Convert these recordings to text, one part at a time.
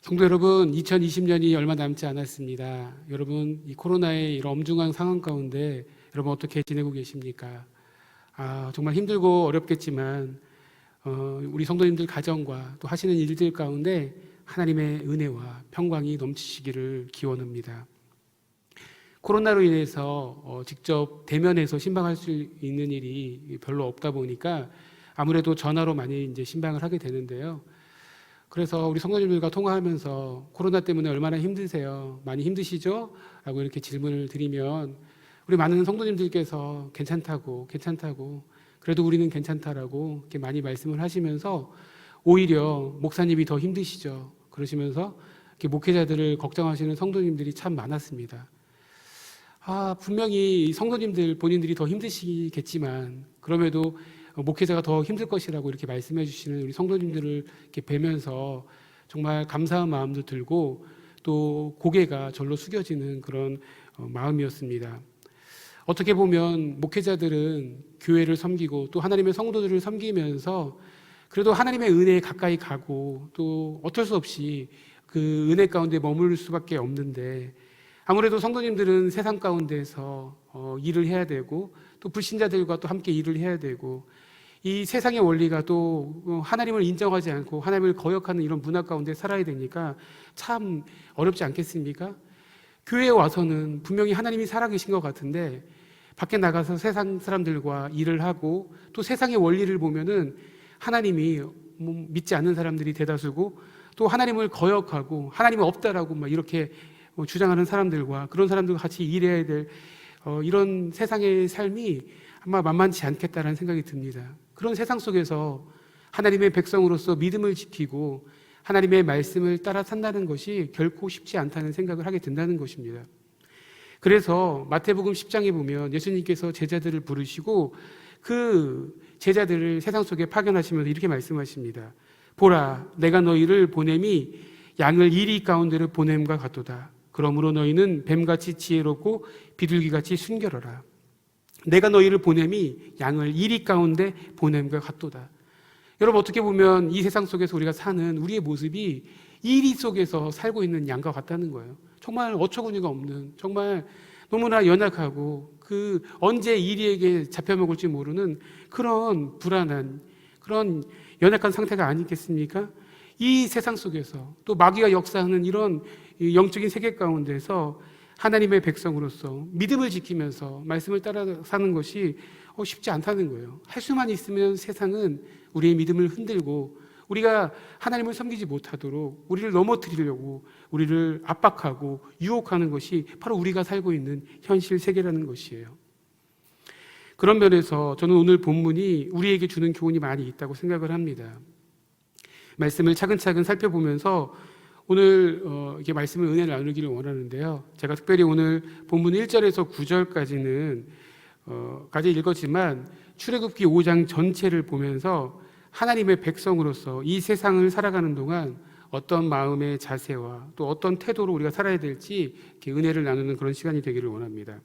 성도 여러분, 2020년이 얼마 남지 않았습니다. 여러분, 이 코로나의 이런 엄중한 상황 가운데 여러분 어떻게 지내고 계십니까? 정말 힘들고 어렵겠지만 우리 성도님들 가정과 또 하시는 일들 가운데 하나님의 은혜와 평강이 넘치시기를 기원합니다. 코로나로 인해서 직접 대면해서 신방할 수 있는 일이 별로 없다 보니까 아무래도 전화로 많이 이제 신방을 하게 되는데요. 그래서 우리 성도님들과 통화하면서 코로나 때문에 얼마나 힘드세요? 많이 힘드시죠? 라고 이렇게 질문을 드리면 우리 많은 성도님들께서 괜찮다고 그래도 우리는 괜찮다라고 이렇게 많이 말씀을 하시면서 오히려 목사님이 더 힘드시죠? 그러시면서 이렇게 목회자들을 걱정하시는 성도님들이 참 많았습니다. 분명히 성도님들 본인들이 더 힘드시겠지만 그럼에도 목회자가 더 힘들 것이라고 이렇게 말씀해 주시는 우리 성도님들을 이렇게 뵈면서 정말 감사한 마음도 들고 또 고개가 절로 숙여지는 그런 마음이었습니다. 어떻게 보면 목회자들은 교회를 섬기고 또 하나님의 성도들을 섬기면서 그래도 하나님의 은혜에 가까이 가고 또 어쩔 수 없이 그 은혜 가운데 머물 수밖에 없는데 아무래도 성도님들은 세상 가운데서 일을 해야 되고 또 불신자들과 또 함께 일을 해야 되고 이 세상의 원리가 또 하나님을 인정하지 않고 하나님을 거역하는 이런 문화 가운데 살아야 되니까 참 어렵지 않겠습니까? 교회에 와서는 분명히 하나님이 살아계신 것 같은데 밖에 나가서 세상 사람들과 일을 하고 또 세상의 원리를 보면은 하나님이 믿지 않는 사람들이 대다수고 또 하나님을 거역하고 하나님은 없다라고 막 이렇게 주장하는 사람들과 그런 사람들과 같이 일해야 될 이런 세상의 삶이 아마 만만치 않겠다라는 생각이 듭니다. 그런 세상 속에서 하나님의 백성으로서 믿음을 지키고 하나님의 말씀을 따라 산다는 것이 결코 쉽지 않다는 생각을 하게 된다는 것입니다. 그래서 마태복음 10장에 보면 예수님께서 제자들을 부르시고 그 제자들을 세상 속에 파견하시면서 이렇게 말씀하십니다. 보라, 내가 너희를 보냄이 양을 이리 가운데로 보냄과 같도다. 그러므로 너희는 뱀같이 지혜롭고 비둘기같이 순결하라. 내가 너희를 보냄이 양을 이리 가운데 보냄과 같도다. 여러분 어떻게 보면 이 세상 속에서 우리가 사는 우리의 모습이 이리 속에서 살고 있는 양과 같다는 거예요. 정말 어처구니가 없는 정말 너무나 연약하고 그 언제 이리에게 잡혀먹을지 모르는 그런 불안한 그런 연약한 상태가 아니겠습니까? 이 세상 속에서 또 마귀가 역사하는 이런 영적인 세계 가운데서 하나님의 백성으로서 믿음을 지키면서 말씀을 따라 사는 것이 쉽지 않다는 거예요. 할 수만 있으면 세상은 우리의 믿음을 흔들고 우리가 하나님을 섬기지 못하도록 우리를 넘어뜨리려고 우리를 압박하고 유혹하는 것이 바로 우리가 살고 있는 현실 세계라는 것이에요. 그런 면에서 저는 오늘 본문이 우리에게 주는 교훈이 많이 있다고 생각을 합니다. 말씀을 차근차근 살펴보면서 오늘 이렇게 말씀을 은혜를 나누기를 원하는데요. 제가 특별히 오늘 본문 1절에서 9절까지는 까지 읽었지만 출애굽기 5장 전체를 보면서 하나님의 백성으로서 이 세상을 살아가는 동안 어떤 마음의 자세와 또 어떤 태도로 우리가 살아야 될지 이렇게 은혜를 나누는 그런 시간이 되기를 원합니다.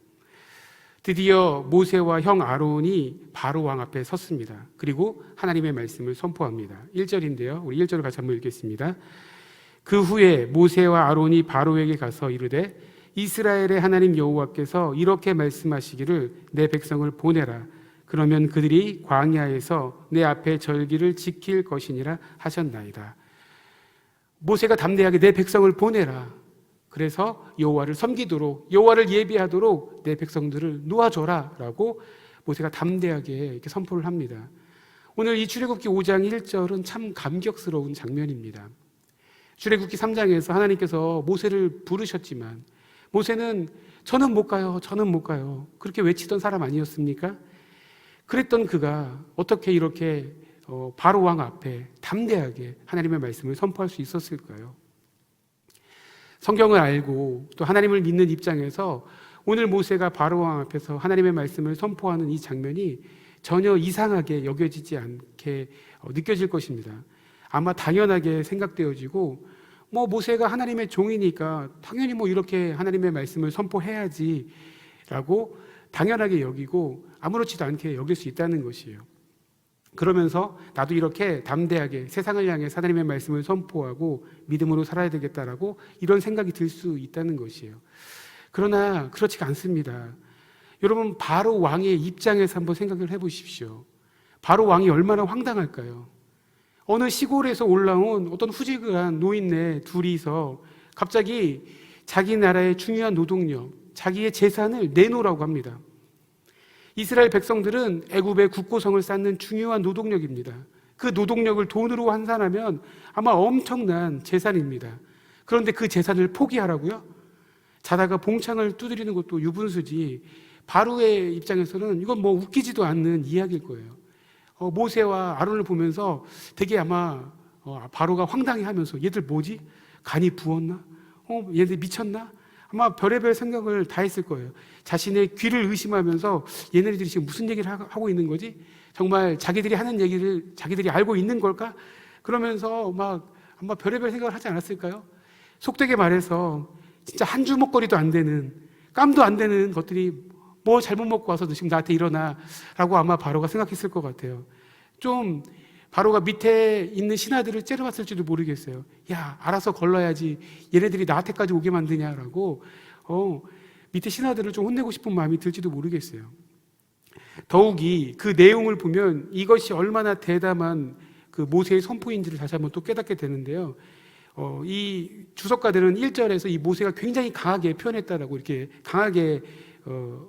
드디어 모세와 형 아론이 바로 왕 앞에 섰습니다. 그리고 하나님의 말씀을 선포합니다. 1절인데요. 우리 1절을 같이 한번 읽겠습니다. 그 후에 모세와 아론이 바로에게 가서 이르되 이스라엘의 하나님 여호와께서 이렇게 말씀하시기를 내 백성을 보내라. 그러면 그들이 광야에서 내 앞에 절기를 지킬 것이니라 하셨나이다. 모세가 담대하게 내 백성을 보내라. 그래서 여호와를 섬기도록 여호와를 예비하도록 내 백성들을 놓아줘라 라고 모세가 담대하게 이렇게 선포를 합니다. 오늘 이 출애굽기 5장 1절은 참 감격스러운 장면입니다. 출애굽기 3장에서 하나님께서 모세를 부르셨지만 모세는 저는 못 가요 그렇게 외치던 사람 아니었습니까? 그랬던 그가 어떻게 이렇게 바로 왕 앞에 담대하게 하나님의 말씀을 선포할 수 있었을까요? 성경을 알고 또 하나님을 믿는 입장에서 오늘 모세가 바로 왕 앞에서 하나님의 말씀을 선포하는 이 장면이 전혀 이상하게 여겨지지 않게 느껴질 것입니다. 아마 당연하게 생각되어지고 모세가 하나님의 종이니까 당연히 이렇게 하나님의 말씀을 선포해야지 라고 당연하게 여기고 아무렇지도 않게 여길 수 있다는 것이에요. 그러면서 나도 이렇게 담대하게 세상을 향해 하나님의 말씀을 선포하고 믿음으로 살아야 되겠다라고 이런 생각이 들 수 있다는 것이에요. 그러나 그렇지가 않습니다. 여러분, 바로 왕의 입장에서 한번 생각을 해보십시오. 바로 왕이 얼마나 황당할까요? 어느 시골에서 올라온 어떤 후지근한 노인네 둘이서 갑자기 자기 나라의 중요한 노동력, 자기의 재산을 내놓으라고 합니다. 이스라엘 백성들은 애굽의 국고성을 쌓는 중요한 노동력입니다. 그 노동력을 돈으로 환산하면 아마 엄청난 재산입니다. 그런데 그 재산을 포기하라고요? 자다가 봉창을 두드리는 것도 유분수지, 바로의 입장에서는 이건 뭐 웃기지도 않는 이야기일 거예요. 모세와 아론을 보면서 되게 아마 바로가 황당해하면서 얘들 뭐지? 간이 부었나? 얘들 미쳤나? 아마 별의별 생각을 다 했을 거예요. 자신의 귀를 의심하면서 얘네들이 지금 무슨 얘기를 하고 있는 거지? 정말 자기들이 하는 얘기를 자기들이 알고 있는 걸까? 그러면서 막 아마 별의별 생각을 하지 않았을까요? 속되게 말해서 진짜 한 주먹거리도 안 되는, 깜도 안 되는 것들이 뭐 잘못 먹고 와서 너 지금 나한테 일어나 라고 아마 바로가 생각했을 것 같아요. 좀 바로가 밑에 있는 신하들을 째려봤을지도 모르겠어요. 야, 알아서 걸러야지 얘네들이 나한테까지 오게 만드냐라고 밑에 신하들을 좀 혼내고 싶은 마음이 들지도 모르겠어요. 더욱이 그 내용을 보면 이것이 얼마나 대담한 그 모세의 선포인지를 다시 한번 또 깨닫게 되는데요. 이 주석가들은 1절에서 이 모세가 굉장히 강하게 표현했다라고 이렇게 강하게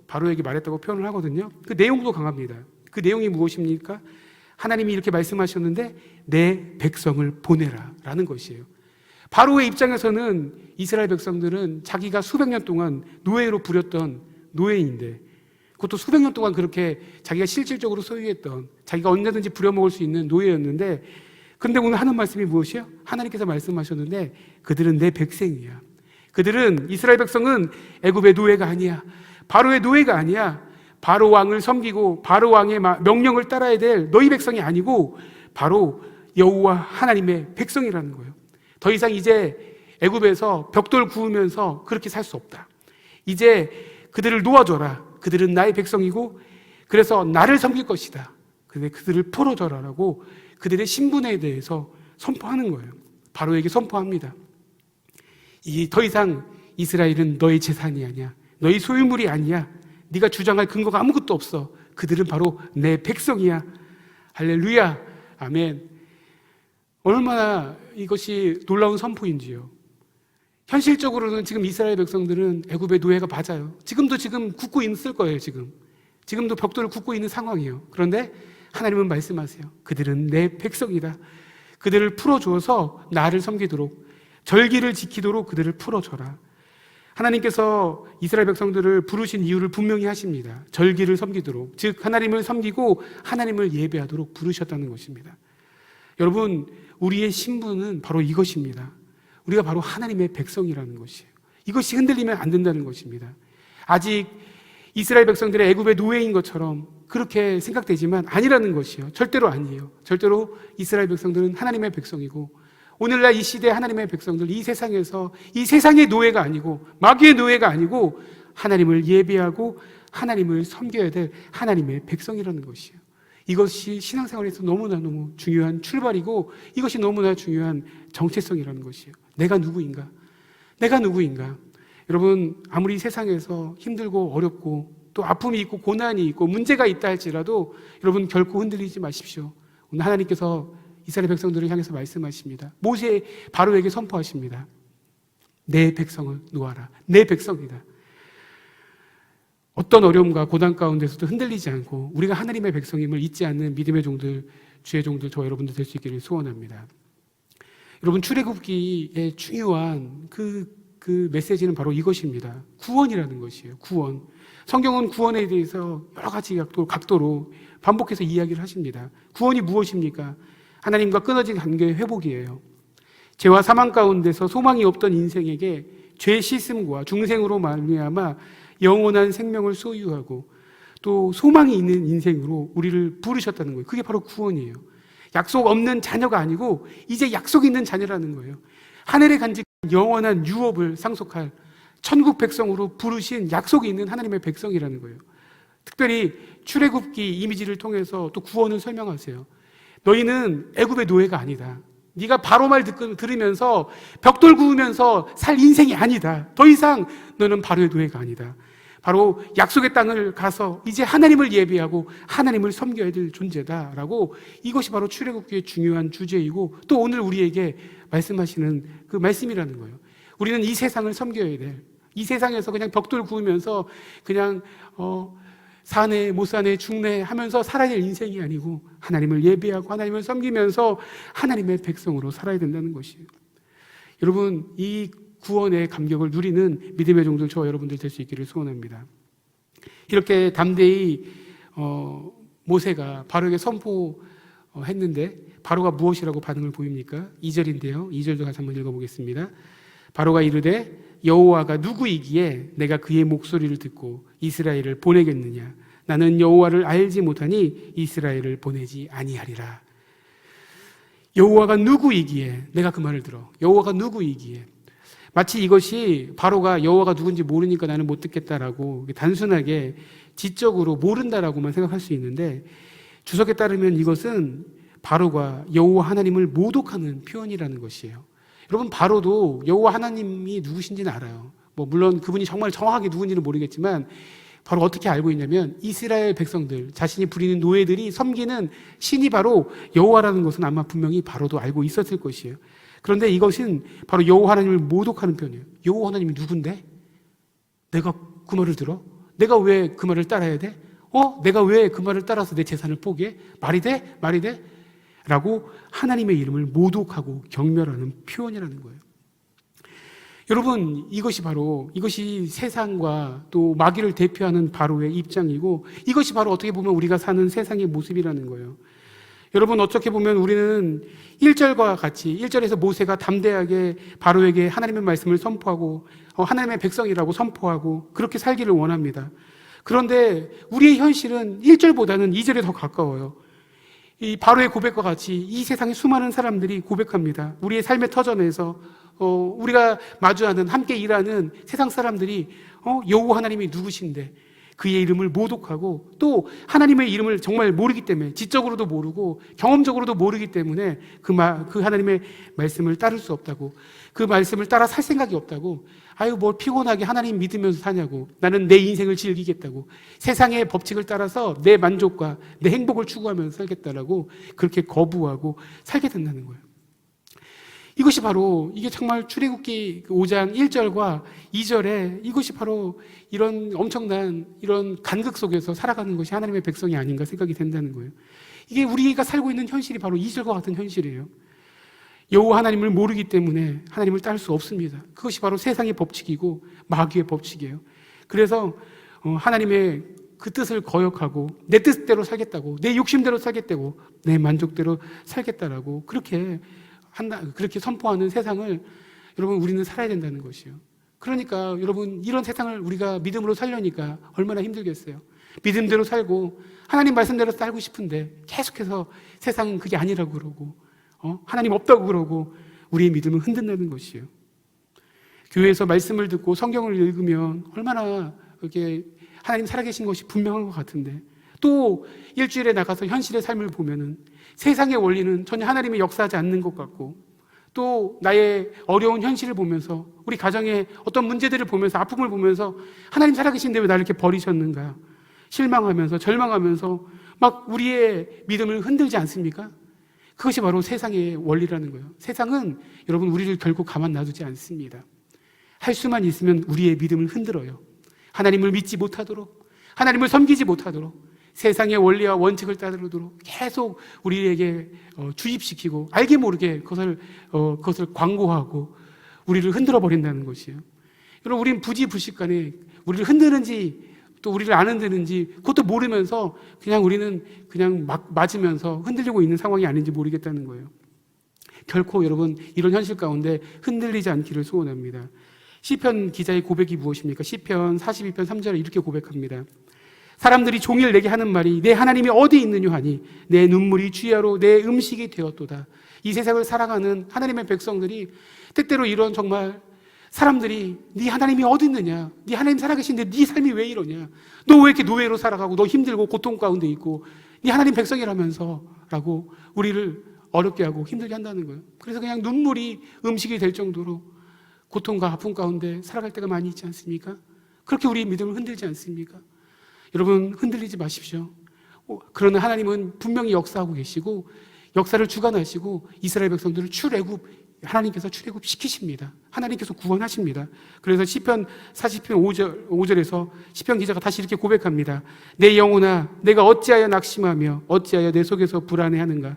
바로에게 말했다고 표현을 하거든요. 그 내용도 강합니다. 그 내용이 무엇입니까? 하나님이 이렇게 말씀하셨는데 내 백성을 보내라 라는 것이에요. 바로의 입장에서는 이스라엘 백성들은 자기가 수백 년 동안 노예로 부렸던 노예인데, 그것도 수백 년 동안 그렇게 자기가 실질적으로 소유했던, 자기가 언제든지 부려먹을 수 있는 노예였는데, 근데 오늘 하는 말씀이 무엇이에요? 하나님께서 말씀하셨는데 그들은 내 백성이야. 그들은, 이스라엘 백성은 애굽의 노예가 아니야. 바로의 노예가 아니야. 바로 왕을 섬기고 바로 왕의 명령을 따라야 될 너희 백성이 아니고 바로 여호와 하나님의 백성이라는 거예요. 더 이상 이제 애굽에서 벽돌 구우면서 그렇게 살 수 없다. 이제 그들을 놓아줘라. 그들은 나의 백성이고 그래서 나를 섬길 것이다. 근데 그들을 풀어줘라라고 그들의 신분에 대해서 선포하는 거예요. 바로에게 선포합니다. 이 더 이상 이스라엘은 너의 재산이 아니야. 너희 소유물이 아니야. 네가 주장할 근거가 아무것도 없어. 그들은 바로 내 백성이야. 할렐루야. 아멘. 얼마나 이것이 놀라운 선포인지요. 현실적으로는 지금 이스라엘 백성들은 애굽의 노예가 맞아요. 지금 굽고 있을 거예요. 지금도 벽돌을 굽고 있는 상황이에요. 그런데 하나님은 말씀하세요. 그들은 내 백성이다. 그들을 풀어주어서 나를 섬기도록, 절기를 지키도록 그들을 풀어줘라. 하나님께서 이스라엘 백성들을 부르신 이유를 분명히 하십니다. 절기를 섬기도록, 즉 하나님을 섬기고 하나님을 예배하도록 부르셨다는 것입니다. 여러분, 우리의 신분은 바로 이것입니다. 우리가 바로 하나님의 백성이라는 것이에요. 이것이 흔들리면 안 된다는 것입니다. 아직 이스라엘 백성들의 애굽의 노예인 것처럼 그렇게 생각되지만 아니라는 것이에요. 절대로 아니에요. 절대로 이스라엘 백성들은 하나님의 백성이고, 오늘날 이 시대 하나님의 백성들, 이 세상에서 이 세상의 노예가 아니고 마귀의 노예가 아니고 하나님을 예배하고 하나님을 섬겨야 될 하나님의 백성이라는 것이에요. 이것이 신앙생활에서 너무 중요한 출발이고 이것이 너무나 중요한 정체성이라는 것이에요. 내가 누구인가? 여러분, 아무리 세상에서 힘들고 어렵고 또 아픔이 있고 고난이 있고 문제가 있다 할지라도 여러분 결코 흔들리지 마십시오. 오늘 하나님께서 이스라엘 백성들을 향해서 말씀하십니다. 모세 바로에게 선포하십니다. 내 백성을 놓아라. 내 백성이다. 어떤 어려움과 고난 가운데서도 흔들리지 않고 우리가 하나님의 백성임을 잊지 않는 믿음의 종들, 주의 종들, 저와 여러분들 될 수 있기를 소원합니다. 여러분, 출애굽기의 중요한 그 메시지는 바로 이것입니다. 구원이라는 것이에요. 구원. 성경은 구원에 대해서 여러 가지 각도로 반복해서 이야기를 하십니다. 구원이 무엇입니까? 하나님과 끊어진 관계의 회복이에요. 죄와 사망 가운데서 소망이 없던 인생에게 죄 씻음과 중생으로 말미암아 영원한 생명을 소유하고 또 소망이 있는 인생으로 우리를 부르셨다는 거예요. 그게 바로 구원이에요. 약속 없는 자녀가 아니고 이제 약속 있는 자녀라는 거예요. 하늘에 간직한 영원한 유업을 상속할 천국 백성으로 부르신 약속이 있는 하나님의 백성이라는 거예요. 특별히 출애굽기 이미지를 통해서 또 구원을 설명하세요. 너희는 애굽의 노예가 아니다. 네가 바로 말 들으면서 벽돌 구우면서 살 인생이 아니다. 더 이상 너는 바로의 노예가 아니다. 바로 약속의 땅을 가서 이제 하나님을 예배하고 하나님을 섬겨야 될 존재다라고, 이것이 바로 출애굽기의 중요한 주제이고 또 오늘 우리에게 말씀하시는 그 말씀이라는 거예요. 우리는 이 세상을 섬겨야 돼. 이 세상에서 그냥 벽돌 구우면서 그냥 사네 못 사네 죽네 하면서 살아야 될 인생이 아니고 하나님을 예배하고 하나님을 섬기면서 하나님의 백성으로 살아야 된다는 것이에요. 여러분, 이 구원의 감격을 누리는 믿음의 종들 저와 여러분들 될 수 있기를 소원합니다. 이렇게 담대히 모세가 바로에게 선포했는데 바로가 무엇이라고 반응을 보입니까? 2절인데요. 2절도 같이 한번 읽어보겠습니다. 바로가 이르되 여호와가 누구이기에 내가 그의 목소리를 듣고 이스라엘을 보내겠느냐? 나는 여호와를 알지 못하니 이스라엘을 보내지 아니하리라. 여호와가 누구이기에 내가 그 말을 들어. 여호와가 누구이기에. 마치 이것이 바로가 여호와가 누군지 모르니까 나는 못 듣겠다라고 단순하게 지적으로 모른다라고만 생각할 수 있는데, 주석에 따르면 이것은 바로가 여호와 하나님을 모독하는 표현이라는 것이에요. 여러분, 바로도 여호와 하나님이 누구신지는 알아요. 물론 그분이 정말 정확하게 누군지는 모르겠지만 바로 어떻게 알고 있냐면 이스라엘 백성들, 자신이 부리는 노예들이 섬기는 신이 바로 여호와라는 것은 아마 분명히 바로도 알고 있었을 것이에요. 그런데 이것은 바로 여호와 하나님을 모독하는 표현이에요. 여호와 하나님이 누군데? 내가 그 말을 들어? 내가 왜 그 말을 따라야 돼? 내가 왜 그 말을 따라서 내 재산을 포기해? 말이 돼? 말이 돼? 라고 하나님의 이름을 모독하고 경멸하는 표현이라는 거예요. 여러분, 이것이 세상과 또 마귀를 대표하는 바로의 입장이고, 이것이 바로 어떻게 보면 우리가 사는 세상의 모습이라는 거예요. 여러분, 어떻게 보면 우리는 1절과 같이 1절에서 모세가 담대하게 바로에게 하나님의 말씀을 선포하고 하나님의 백성이라고 선포하고 그렇게 살기를 원합니다. 그런데 우리의 현실은 1절보다는 2절에 더 가까워요. 이 바로의 고백과 같이 이 세상의 수많은 사람들이 고백합니다. 우리의 삶의 터전에서 우리가 마주하는, 함께 일하는 세상 사람들이 여호와 하나님이 누구신데 그의 이름을 모독하고 또 하나님의 이름을 정말 모르기 때문에, 지적으로도 모르고 경험적으로도 모르기 때문에 그 하나님의 말씀을 따를 수 없다고, 그 말씀을 따라 살 생각이 없다고, 뭘 피곤하게 하나님 믿으면서 사냐고, 나는 내 인생을 즐기겠다고, 세상의 법칙을 따라서 내 만족과 내 행복을 추구하면서 살겠다라고 그렇게 거부하고 살게 된다는 거예요. 이것이 바로, 이게 정말 출애굽기 5장 1절과 2절에 이것이 바로 이런 엄청난 이런 간극 속에서 살아가는 것이 하나님의 백성이 아닌가 생각이 된다는 거예요. 이게 우리가 살고 있는 현실이 바로 2절과 같은 현실이에요. 여호와 하나님을 모르기 때문에 하나님을 따를 수 없습니다. 그것이 바로 세상의 법칙이고 마귀의 법칙이에요. 그래서 하나님의 그 뜻을 거역하고 내 뜻대로 살겠다고, 내 욕심대로 살겠다고, 내 만족대로 살겠다라고 그렇게 선포하는 세상을 여러분, 우리는 살아야 된다는 것이요. 그러니까 여러분, 이런 세상을 우리가 믿음으로 살려니까 얼마나 힘들겠어요. 믿음대로 살고 하나님 말씀대로 살고 싶은데 계속해서 세상은 그게 아니라고 그러고 하나님 없다고 그러고 우리의 믿음은 흔든다는 것이에요. 교회에서 말씀을 듣고 성경을 읽으면 얼마나 이렇게 하나님 살아계신 것이 분명한 것 같은데, 또 일주일에 나가서 현실의 삶을 보면은 세상의 원리는 전혀 하나님이 역사하지 않는 것 같고, 또 나의 어려운 현실을 보면서, 우리 가정의 어떤 문제들을 보면서, 아픔을 보면서 하나님 살아계신데 왜 나를 이렇게 버리셨는가 실망하면서 절망하면서 막 우리의 믿음을 흔들지 않습니까? 그것이 바로 세상의 원리라는 거예요. 세상은 여러분, 우리를 결국 가만 놔두지 않습니다. 할 수만 있으면 우리의 믿음을 흔들어요. 하나님을 믿지 못하도록, 하나님을 섬기지 못하도록, 세상의 원리와 원칙을 따르도록 계속 우리에게 주입시키고 알게 모르게 그것을 광고하고 우리를 흔들어 버린다는 것이에요. 여러분, 우리는 부지불식간에 우리를 흔드는지 또 우리를 안 흔드는지 그것도 모르면서 우리는 막 맞으면서 흔들리고 있는 상황이 아닌지 모르겠다는 거예요. 결코 여러분, 이런 현실 가운데 흔들리지 않기를 소원합니다. 시편 기자의 고백이 무엇입니까? 시편 42편 3절에 이렇게 고백합니다. 사람들이 종일 내게 하는 말이 내 하나님이 어디 있느냐 하니 내 눈물이 주야로 내 음식이 되었도다. 이 세상을 살아가는 하나님의 백성들이 때때로 이런 정말 사람들이 네 하나님이 어디 있느냐, 네 하나님 살아계신데 네 삶이 왜 이러냐, 너 왜 이렇게 노예로 살아가고 너 힘들고 고통 가운데 있고 네 하나님 백성이라면서 라고 우리를 어렵게 하고 힘들게 한다는 거예요. 그래서 그냥 눈물이 음식이 될 정도로 고통과 아픔 가운데 살아갈 때가 많이 있지 않습니까? 그렇게 우리의 믿음을 흔들지 않습니까? 여러분, 흔들리지 마십시오. 그러나 하나님은 분명히 역사하고 계시고 역사를 주관하시고 이스라엘 백성들을 하나님께서 출애굽 시키십니다. 하나님께서 구원하십니다. 그래서 시편 40편 5절에서 시편 기자가 다시 이렇게 고백합니다. 내 영혼아, 내가 어찌하여 낙심하며 어찌하여 내 속에서 불안해하는가?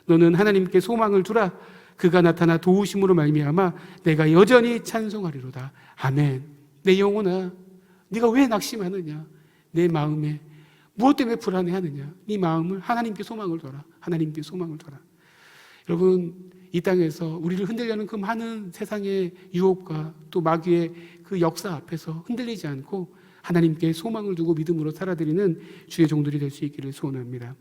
너는 하나님께 소망을 두라. 그가 나타나 도우심으로 말미암아 내가 여전히 찬송하리로다. 아멘. 내 영혼아, 네가 왜 낙심하느냐? 내 마음에 무엇 때문에 불안해하느냐? 네 마음을 하나님께 소망을 둬라. 하나님께 소망을 둬라. 여러분, 이 땅에서 우리를 흔들려는 그 많은 세상의 유혹과 또 마귀의 그 역사 앞에서 흔들리지 않고 하나님께 소망을 두고 믿음으로 살아드리는 주의 종들이 될 수 있기를 소원합니다.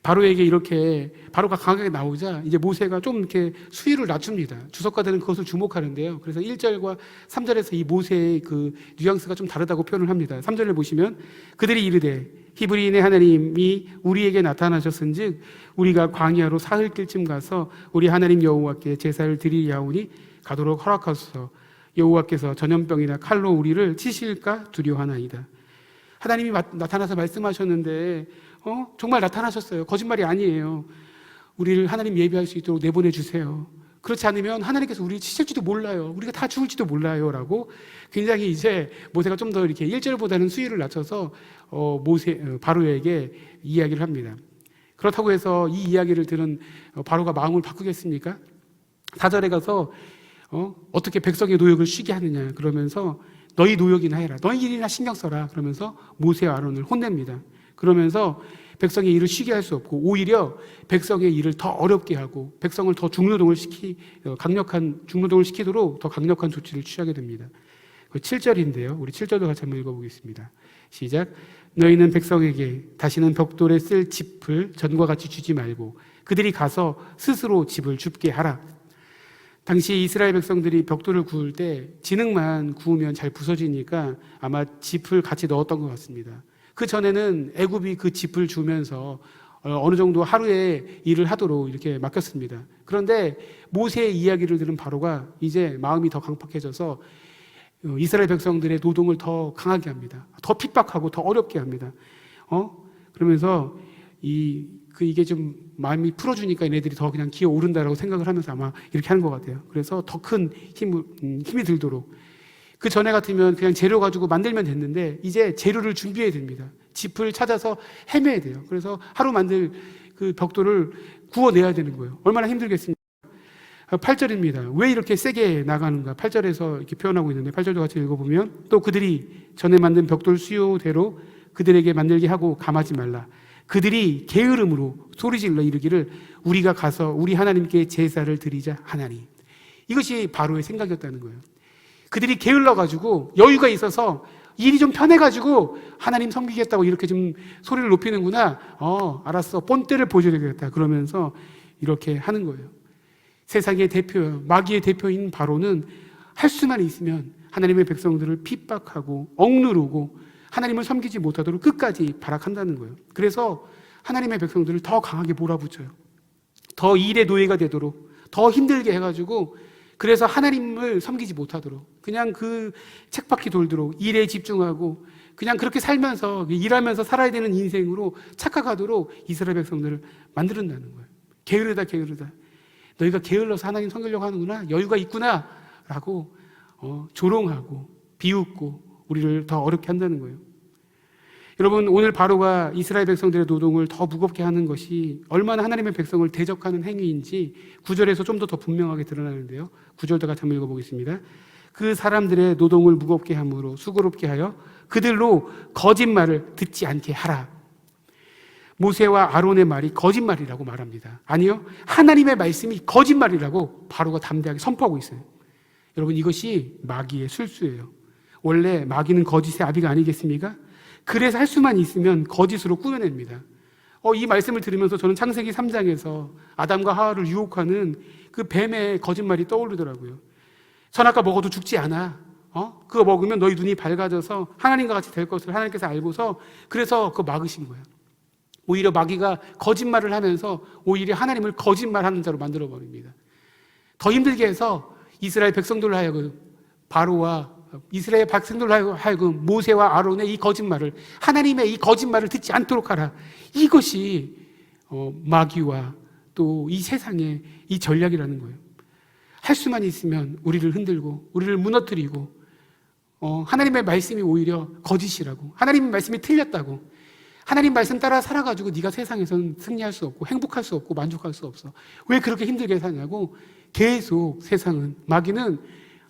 바로에게 이렇게 바로가 강하게 나오자 이제 모세가 좀 이렇게 수위를 낮춥니다. 주석가들은 그것을 주목하는데요. 그래서 1절과 3절에서 이 모세의 그 뉘앙스가 좀 다르다고 표현을 합니다. 3절을 보시면 그들이 이르되 히브리인의 하나님이 우리에게 나타나셨은즉 우리가 광야로 사흘길쯤 가서 우리 하나님 여호와께 제사를 드리리하오니 가도록 허락하소서. 여호와께서 전염병이나 칼로 우리를 치실까 두려워하나이다. 하나님이 나타나서 말씀하셨는데 정말 나타나셨어요. 거짓말이 아니에요. 우리를 하나님 예배할 수 있도록 내보내주세요. 그렇지 않으면 하나님께서 우리를 치실지도 몰라요. 우리가 다 죽을지도 몰라요. 라고 굉장히 이제 모세가 좀 더 이렇게 1절보다는 수위를 낮춰서 바로에게 이야기를 합니다. 그렇다고 해서 이 이야기를 들은 바로가 마음을 바꾸겠습니까? 4절에 가서 어떻게 백성의 노역을 쉬게 하느냐 그러면서 너희 노역이나 해라. 너희 일이나 신경 써라. 그러면서 모세와 아론을 혼냅니다. 그러면서 백성의 일을 쉬게 할 수 없고 오히려 백성의 일을 더 어렵게 하고 백성을 더 강력한 중노동을 시키도록 더 강력한 조치를 취하게 됩니다. 7절인데요. 우리 7절도 같이 한번 읽어보겠습니다. 시작. 너희는 백성에게 다시는 벽돌에 쓸 짚을 전과 같이 주지 말고 그들이 가서 스스로 집을 줍게 하라. 당시 이스라엘 백성들이 벽돌을 구울 때 진흙만 구우면 잘 부서지니까 아마 짚을 같이 넣었던 것 같습니다. 그 전에는 애굽이 그 짚을 주면서 어느 정도 하루에 일을 하도록 이렇게 맡겼습니다. 그런데 모세의 이야기를 들은 바로가 이제 마음이 더 강팍해져서 이스라엘 백성들의 노동을 더 강하게 합니다. 더 핍박하고 더 어렵게 합니다. 그러면서 이게 좀 마음이 풀어주니까 얘네들이 더 그냥 기어오른다라고 생각을 하면서 아마 이렇게 하는 것 같아요. 그래서 더 큰 힘이 들도록. 그 전에 같으면 그냥 재료 가지고 만들면 됐는데 이제 재료를 준비해야 됩니다. 짚을 찾아서 헤매야 돼요. 그래서 하루 만들 그 벽돌을 구워내야 되는 거예요. 얼마나 힘들겠습니까? 8절입니다. 왜 이렇게 세게 나가는가? 8절에서 이렇게 표현하고 있는데 8절도 같이 읽어보면 또 그들이 전에 만든 벽돌 수요대로 그들에게 만들게 하고 감하지 말라. 그들이 게으름으로 소리질러 이르기를 우리가 가서 우리 하나님께 제사를 드리자 하나니. 이것이 바로의 생각이었다는 거예요. 그들이 게을러가지고 여유가 있어서 일이 좀 편해가지고 하나님 섬기겠다고 이렇게 좀 소리를 높이는구나. 알았어. 본때를 보여줘야 되겠다. 그러면서 이렇게 하는 거예요. 세상의 대표, 마귀의 대표인 바로는 할 수만 있으면 하나님의 백성들을 핍박하고 억누르고 하나님을 섬기지 못하도록 끝까지 발악한다는 거예요. 그래서 하나님의 백성들을 더 강하게 몰아붙여요. 더 일의 노예가 되도록 더 힘들게 해가지고 그래서 하나님을 섬기지 못하도록 그냥 그 책바퀴 돌도록 일에 집중하고 그냥 그렇게 살면서 일하면서 살아야 되는 인생으로 착각하도록 이스라엘 백성들을 만드는다는 거예요. 게으르다 게으르다. 너희가 게을러서 하나님 섬기려고 하는구나. 여유가 있구나 라고 조롱하고 비웃고 우리를 더 어렵게 한다는 거예요. 여러분, 오늘 바로가 이스라엘 백성들의 노동을 더 무겁게 하는 것이 얼마나 하나님의 백성을 대적하는 행위인지 9절에서 좀 더 분명하게 드러나는데요. 9절도 같이 한번 읽어보겠습니다. 그 사람들의 노동을 무겁게 함으로 수고롭게 하여 그들로 거짓말을 듣지 않게 하라. 모세와 아론의 말이 거짓말이라고 말합니다. 아니요, 하나님의 말씀이 거짓말이라고 바로가 담대하게 선포하고 있어요. 여러분, 이것이 마귀의 술수예요. 원래 마귀는 거짓의 아비가 아니겠습니까? 그래서 할 수만 있으면 거짓으로 꾸며냅니다. 이 말씀을 들으면서 저는 창세기 3장에서 아담과 하와를 유혹하는 그 뱀의 거짓말이 떠오르더라고요. 선악과 먹어도 죽지 않아. 그거 먹으면 너희 눈이 밝아져서 하나님과 같이 될 것을 하나님께서 알고서 그래서 그거 막으신 거예요. 오히려 마귀가 거짓말을 하면서 오히려 하나님을 거짓말하는 자로 만들어버립니다. 더 힘들게 해서 이스라엘 백성들로 하여금 바로와 이스라엘 백성들로 하여금 모세와 아론의 이 거짓말을, 하나님의 이 거짓말을 듣지 않도록 하라. 이것이 마귀와 또 이 세상의 이 전략이라는 거예요. 할 수만 있으면 우리를 흔들고 우리를 무너뜨리고 하나님의 말씀이 오히려 거짓이라고, 하나님의 말씀이 틀렸다고, 하나님 말씀 따라 살아가지고 네가 세상에서는 승리할 수 없고 행복할 수 없고 만족할 수 없어. 왜 그렇게 힘들게 사냐고 계속 세상은, 마귀는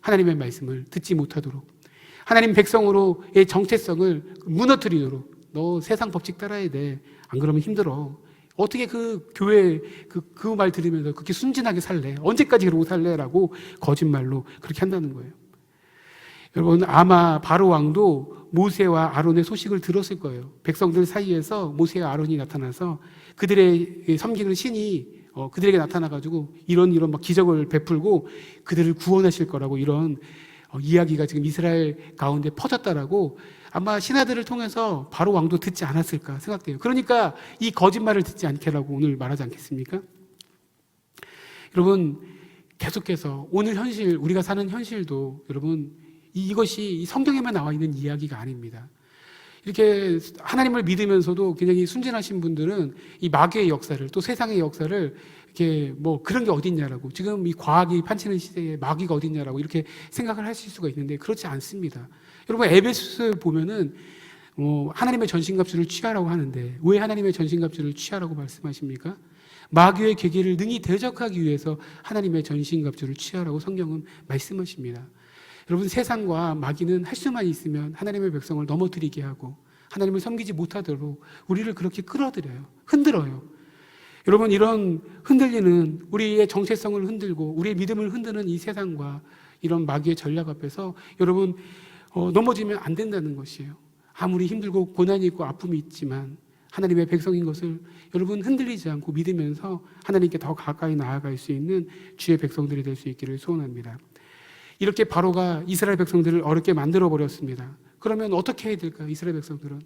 하나님의 말씀을 듣지 못하도록, 하나님 백성으로의 정체성을 무너뜨리도록, 너 세상 법칙 따라야 돼. 안 그러면 힘들어. 어떻게 그 교회 그 말 들으면서 그렇게 순진하게 살래? 언제까지 그러고 살래? 라고 거짓말로 그렇게 한다는 거예요. 여러분, 아마 바로 왕도 모세와 아론의 소식을 들었을 거예요. 백성들 사이에서 모세와 아론이 나타나서 그들의 섬기는 신이 그들에게 나타나가지고 이런 막 기적을 베풀고 그들을 구원하실 거라고, 이런 이야기가 지금 이스라엘 가운데 퍼졌다라고 아마 신하들을 통해서 바로 왕도 듣지 않았을까 생각돼요. 그러니까 이 거짓말을 듣지 않게라고 오늘 말하지 않겠습니까? 여러분, 계속해서 오늘 현실, 우리가 사는 현실도 여러분, 이것이 성경에만 나와 있는 이야기가 아닙니다. 이렇게 하나님을 믿으면서도 굉장히 순진하신 분들은 이 마귀의 역사를, 또 세상의 역사를 이렇게 뭐 그런 게 어딨냐라고, 지금 이 과학이 판치는 시대에 마귀가 어딨냐라고 이렇게 생각을 하실 수가 있는데 그렇지 않습니다. 여러분, 에베소서 보면은 하나님의 전신갑주를 취하라고 하는데 왜 하나님의 전신갑주를 취하라고 말씀하십니까? 마귀의 계기를 능히 대적하기 위해서 하나님의 전신갑주를 취하라고 성경은 말씀하십니다. 여러분, 세상과 마귀는 할 수만 있으면 하나님의 백성을 넘어뜨리게 하고 하나님을 섬기지 못하도록 우리를 그렇게 끌어들여요. 흔들어요. 여러분, 이런 흔들리는, 우리의 정체성을 흔들고 우리의 믿음을 흔드는 이 세상과 이런 마귀의 전략 앞에서 여러분 넘어지면 안 된다는 것이에요. 아무리 힘들고 고난이 있고 아픔이 있지만 하나님의 백성인 것을 여러분 흔들리지 않고 믿으면서 하나님께 더 가까이 나아갈 수 있는 주의 백성들이 될 수 있기를 소원합니다. 이렇게 바로가 이스라엘 백성들을 어렵게 만들어버렸습니다. 그러면 어떻게 해야 될까요? 이스라엘 백성들은,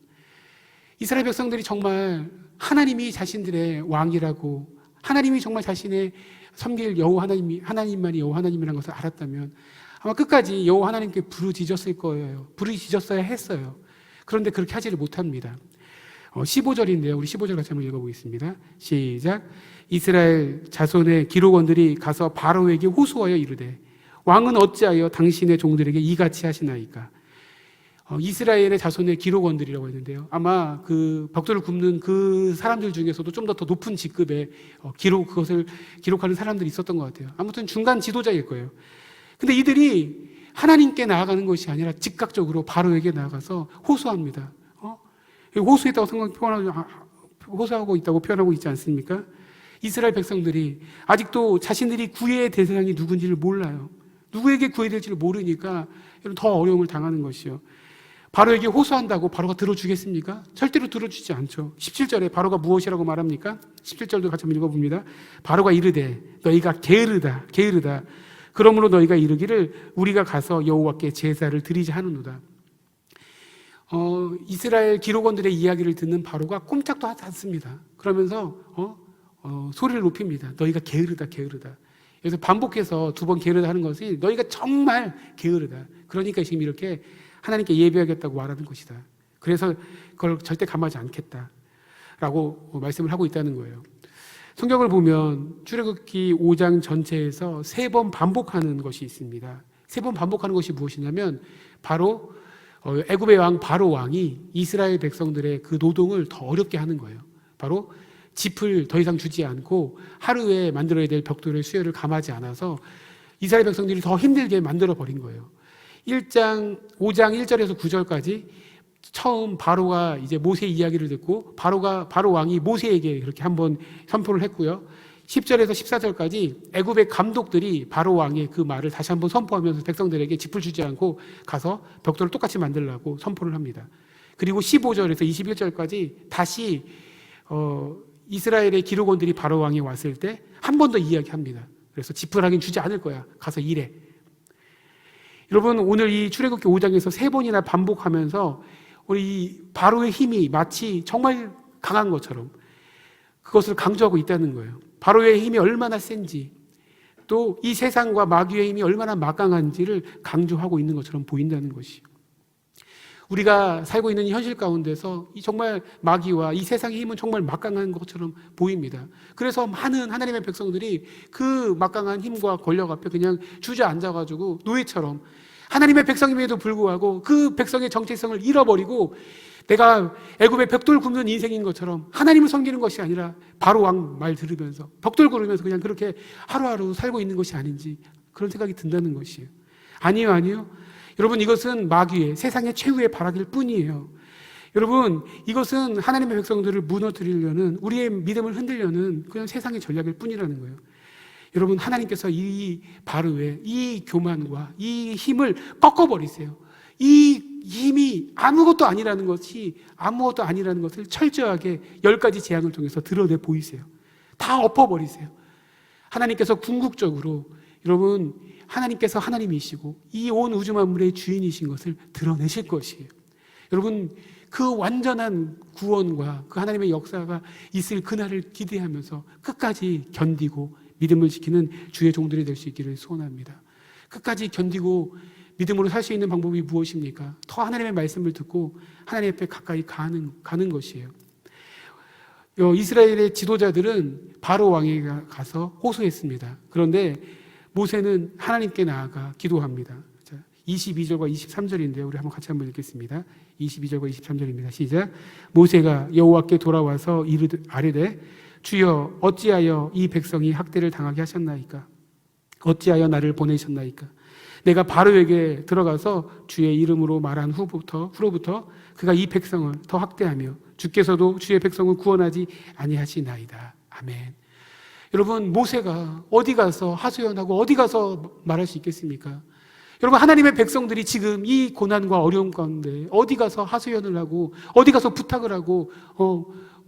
이스라엘 백성들이 정말 하나님이 자신들의 왕이라고, 하나님이 정말 자신의 섬길 여호와 하나님만이 여호와 하나님이라는 것을 알았다면 아마 끝까지 여호와 하나님께 부르짖었을 거예요. 부르짖었어야 했어요. 그런데 그렇게 하지를 못합니다. 15절인데요. 우리 15절 같이 한번 읽어보겠습니다. 시작. 이스라엘 자손의 기록원들이 가서 바로에게 호소하여 이르되 왕은 어찌하여 당신의 종들에게 이같이 하시나이까? 이스라엘의 자손의 기록원들이라고 했는데요. 아마 그 벽돌을 굽는 그 사람들 중에서도 좀 더 높은 직급의 그것을 기록하는 사람들이 있었던 것 같아요. 아무튼 중간 지도자일 거예요. 근데 이들이 하나님께 나아가는 것이 아니라 즉각적으로 바로에게 나아가서 호소합니다. 호소했다고 호소하고 있다고 표현하고 있지 않습니까? 이스라엘 백성들이 아직도 자신들이 구애의 대상이 누군지를 몰라요. 누구에게 구해될지를 모르니까 더 어려움을 당하는 것이요. 바로에게 호소한다고 바로가 들어주겠습니까? 절대로 들어주지 않죠. 17절에 바로가 무엇이라고 말합니까? 17절도 같이 한번 읽어봅니다. 바로가 이르되 너희가 게으르다. 그러므로 너희가 이르기를 우리가 가서 여호와께 제사를 드리자 하느노다. 이스라엘 기록원들의 이야기를 듣는 바로가 꼼짝도 하지 않습니다. 그러면서 소리를 높입니다. 너희가 게으르다. 그래서 반복해서 2번 게으르다 하는 것이 너희가 정말 게으르다. 그러니까 지금 이렇게 하나님께 예배하겠다고 말하는 것이다. 그래서 그걸 절대 감하지 않겠다라고 말씀을 하고 있다는 거예요. 성경을 보면 출애굽기 5장 전체에서 3번 반복하는 것이 있습니다. 3번 반복하는 것이 무엇이냐면 바로 애굽의 왕 바로 왕이 이스라엘 백성들의 그 노동을 더 어렵게 하는 거예요. 바로 짚을 더 이상 주지 않고 하루에 만들어야 될 벽돌의 수요를 감하지 않아서 이스라엘 백성들이 더 힘들게 만들어버린 거예요. 5장 1절에서 9절까지 처음 바로가 이제 모세 이야기를 듣고 바로 왕이 모세에게 그렇게 한번 선포를 했고요. 10절에서 14절까지 애굽의 감독들이 바로 왕의 그 말을 다시 한번 선포하면서 백성들에게 짚을 주지 않고 가서 벽돌을 똑같이 만들라고 선포를 합니다. 그리고 15절에서 21절까지 다시 이스라엘의 기록원들이 바로 왕이 왔을 때 한 번 더 이야기합니다. 그래서 짚을 하긴 주지 않을 거야. 가서 일해. 여러분, 오늘 이 출애굽기 5장에서 3번이나 반복하면서 우리 바로의 힘이 마치 정말 강한 것처럼 그것을 강조하고 있다는 거예요. 바로의 힘이 얼마나 센지, 또 이 세상과 마귀의 힘이 얼마나 막강한지를 강조하고 있는 것처럼 보인다는 것이요. 우리가 살고 있는 이 현실 가운데서 이 정말 마귀와 이 세상의 힘은 정말 막강한 것처럼 보입니다. 그래서 많은 하나님의 백성들이 그 막강한 힘과 권력 앞에 그냥 주저앉아가지고 노예처럼 하나님의 백성임에도 불구하고 그 백성의 정체성을 잃어버리고 내가 애굽의 벽돌 굽는 인생인 것처럼 하나님을 섬기는 것이 아니라 바로 왕 말 들으면서 벽돌 구르면서 그냥 그렇게 하루하루 살고 있는 것이 아닌지 그런 생각이 든다는 것이에요. 아니요. 여러분, 이것은 마귀의 세상의 최후의 발악일 뿐이에요. 여러분, 이것은 하나님의 백성들을 무너뜨리려는, 우리의 믿음을 흔들려는 그냥 세상의 전략일 뿐이라는 거예요. 여러분, 하나님께서 이 바로의 이 교만과 이 힘을 꺾어버리세요. 이 힘이 아무것도 아니라는 것을 철저하게 10가지 재앙을 통해서 드러내 보이세요. 다 엎어버리세요. 하나님께서 궁극적으로, 여러분, 하나님께서 하나님이시고 이 온 우주 만물의 주인이신 것을 드러내실 것이에요. 여러분, 그 완전한 구원과 그 하나님의 역사가 있을 그날을 기대하면서 끝까지 견디고 믿음을 지키는 주의 종들이 될 수 있기를 소원합니다. 끝까지 견디고 믿음으로 살 수 있는 방법이 무엇입니까? 더 하나님의 말씀을 듣고 하나님 앞에 가까이 가는 것이에요. 이스라엘의 지도자들은 바로 왕에게 가서 호소했습니다. 그런데 모세는 하나님께 나아가 기도합니다. 22절과 23절인데요. 우리 같이 한번 읽겠습니다. 22절과 23절입니다. 시작. 모세가 여호와께 돌아와서 아뢰되 주여 어찌하여 이 백성이 학대를 당하게 하셨나이까? 어찌하여 나를 보내셨나이까? 내가 바로에게 들어가서 주의 이름으로 말한 후로부터 그가 이 백성을 더 학대하며 주께서도 주의 백성을 구원하지 아니하시나이다. 아멘. 여러분, 모세가 어디 가서 하소연하고 어디 가서 말할 수 있겠습니까? 여러분, 하나님의 백성들이 지금 이 고난과 어려움 가운데 어디 가서 하소연을 하고 어디 가서 부탁을 하고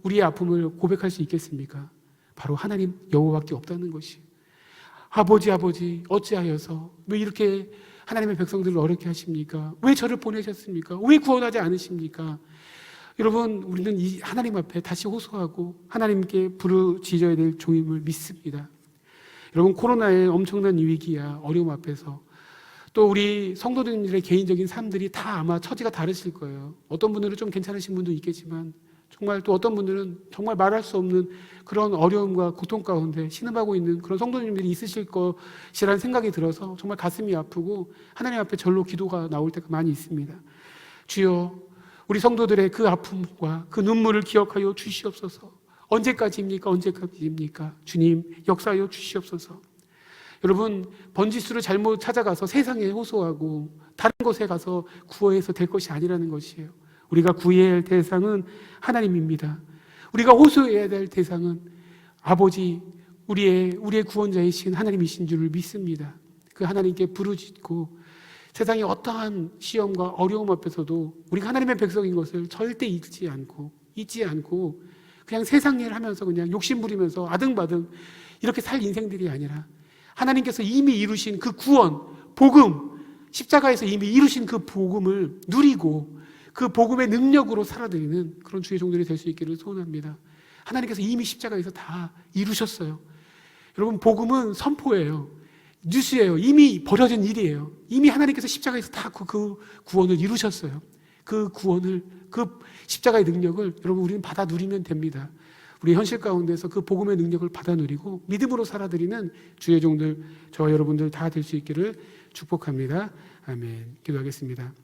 우리의 아픔을 고백할 수 있겠습니까? 바로 하나님 여호와밖에 없다는 것이. 아버지 어찌하여서 왜 이렇게 하나님의 백성들을 어렵게 하십니까? 왜 저를 보내셨습니까? 왜 구원하지 않으십니까? 여러분, 우리는 이 하나님 앞에 다시 호소하고 하나님께 부르짖어야 될 종임을 믿습니다. 여러분, 코로나의 엄청난 위기야 어려움 앞에서 또 우리 성도들의 개인적인 삶들이 다 아마 처지가 다르실 거예요. 어떤 분들은 좀 괜찮으신 분도 있겠지만 정말 또 어떤 분들은 정말 말할 수 없는 그런 어려움과 고통 가운데 신음하고 있는 그런 성도님들이 있으실 것이라는 생각이 들어서 정말 가슴이 아프고 하나님 앞에 절로 기도가 나올 때가 많이 있습니다. 주여, 우리 성도들의 그 아픔과 그 눈물을 기억하여 주시옵소서. 언제까지입니까? 주님, 역사하여 주시옵소서. 여러분, 번지수를 잘못 찾아가서 세상에 호소하고 다른 곳에 가서 구해서 될 것이 아니라는 것이에요. 우리가 구해야 할 대상은 하나님입니다. 우리가 호소해야 될 대상은 아버지, 우리의 구원자이신 하나님이신 줄을 믿습니다. 그 하나님께 부르짖고 세상의 어떠한 시험과 어려움 앞에서도 우리가 하나님의 백성인 것을 절대 잊지 않고 그냥 세상 일 하면서 그냥 욕심 부리면서 아등바등 이렇게 살 인생들이 아니라 하나님께서 이미 이루신 그 구원, 복음, 십자가에서 이미 이루신 그 복음을 누리고 그 복음의 능력으로 살아드리는 그런 주의 종들이 될 수 있기를 소원합니다. 하나님께서 이미 십자가에서 다 이루셨어요. 여러분, 복음은 선포예요. 뉴스예요. 이미 벌어진 일이에요. 이미 하나님께서 십자가에서 다 그 구원을 이루셨어요. 그 구원을, 그 십자가의 능력을 여러분 우리는 받아 누리면 됩니다. 우리 현실 가운데서 그 복음의 능력을 받아 누리고 믿음으로 살아드리는 주의 종들, 저와 여러분들 다 될 수 있기를 축복합니다. 아멘. 기도하겠습니다.